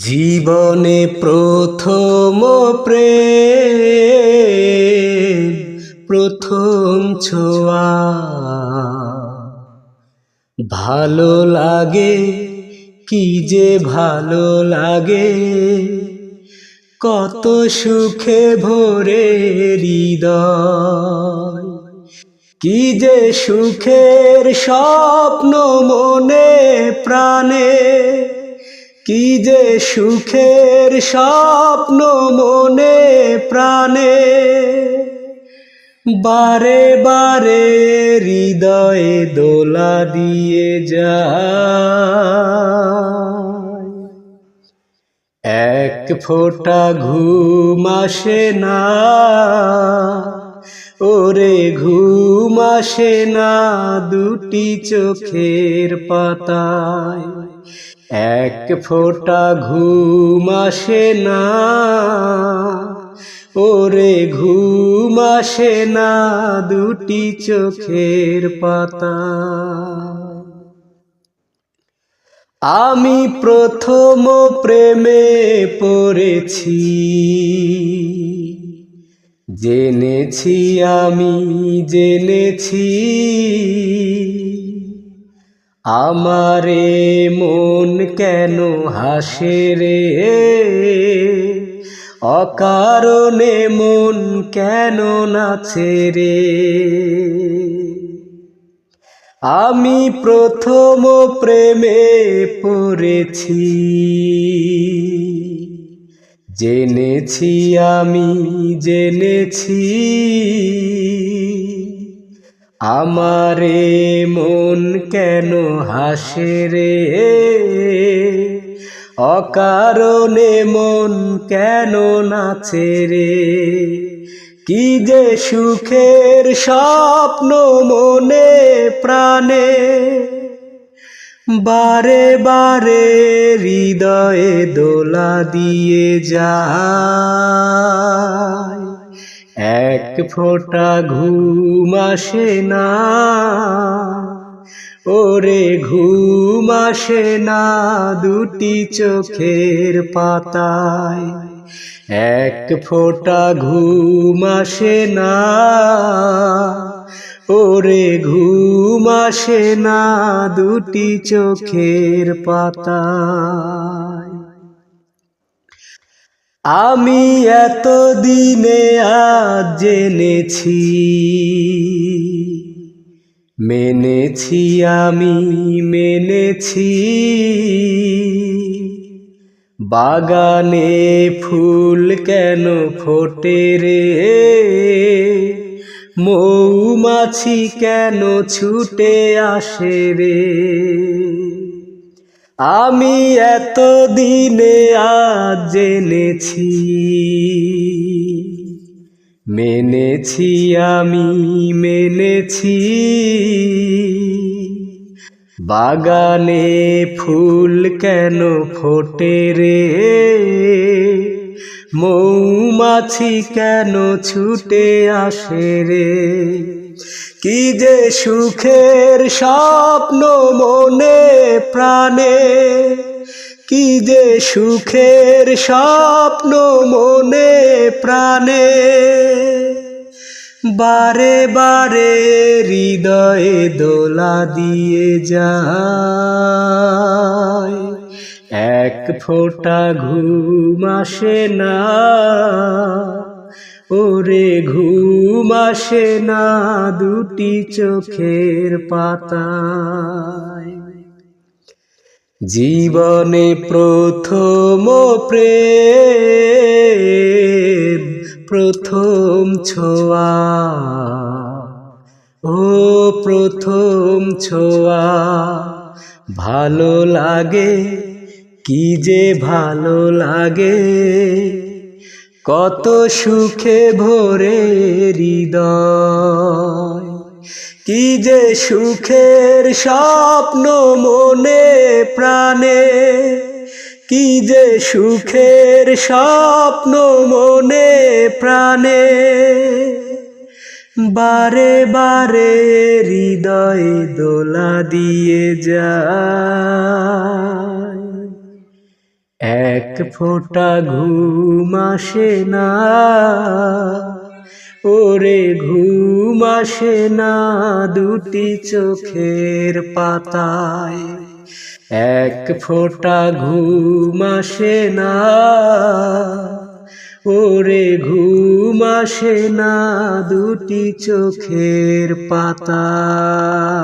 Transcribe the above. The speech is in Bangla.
জীবনে প্রথম প্রেম, প্রথম ছোঁয়া ভালো লাগে, কি যে ভালো লাগে। কত সুখে ভরে হৃদয়, কি যে সুখের স্বপ্ন মনে প্রাণে, কি যে সুখের স্বপ্ন মনে প্রাণে। বারে বারে হৃদয়ে দোলা দিয়ে যায়, এক ফোঁটা ঘুম আসে না, ওরে ঘুম আসে না দুটি চোখের পাতায়। এক ফোঁটা ঘুম আসে না, ওরে ঘুম আসে না দুটি চোখের পাতায়। আমি প্রথম প্রেমে পড়েছি, জেনেছি আমি জেনেছি, আমারে মন কেন হাসে রে, অকারণে মন কেন নাচে রে। আমি প্রথম প্রেমে পড়েছি, জেনেছি আমি জেনেছি, আমারে মন কেন হাসে রে, অকারণে মন কেন নাচে রে। কি যে সুখের স্বপ্ন মনে প্রাণে, বারে বারে হৃদয়ে দোলা দিয়ে যায়, এক ফোঁটা ঘুম আসে না, ওরে ঘুম আসে না দুটি চোখের পাতায়। এক ফোঁটা ঘুম আসে না, ওরে ঘুম আসে না দুটি চোখের পাতায়। আমি এতদিনে আজ জেনেছি, মেনেছি আমি মেনেছি, বাগানে ফুল কেন ফোটে রে, মৌমাছি কেন ছুটে আসে রে। আমি এতদিনে আজ জেনেছি, মেনেছি আমি মেনেছি, বাগানে ফুল কেন ফোটে রে, মৌমাছি কেন ছুটে আসে রে। কি যে সুখের স্বপ্ন মনে প্রাণে, কি যে সুখের স্বপ্ন মনে প্রাণে। বারে বারে হৃদয়ে দোলা দিয়ে যায়, এক ফোঁটা ঘুম আসে না, ওরে ঘুম আসে না দুটি চোখের পাতায়। জীবনে প্রথম প্রেম, প্রথম ছোঁয়া, ও প্রথম ছোঁয়া ভালো লাগে, কি যে ভালো লাগে। কত সুখে ভরে হৃদয়, কি যে সুখের স্বপ্ন মনে প্রাণে, কি যে সুখের স্বপ্ন মনে প্রাণে। বারে বারে হৃদয়ে দোলা দিয়ে যায়, এক ফোঁটা ঘুম আসে না, ওরে ঘুম আসে না দুটি চোখের পাতায়। এক ফোঁটা ঘুম আসে না, ওরে ঘুম আসে না দুটি চোখের পাতায়।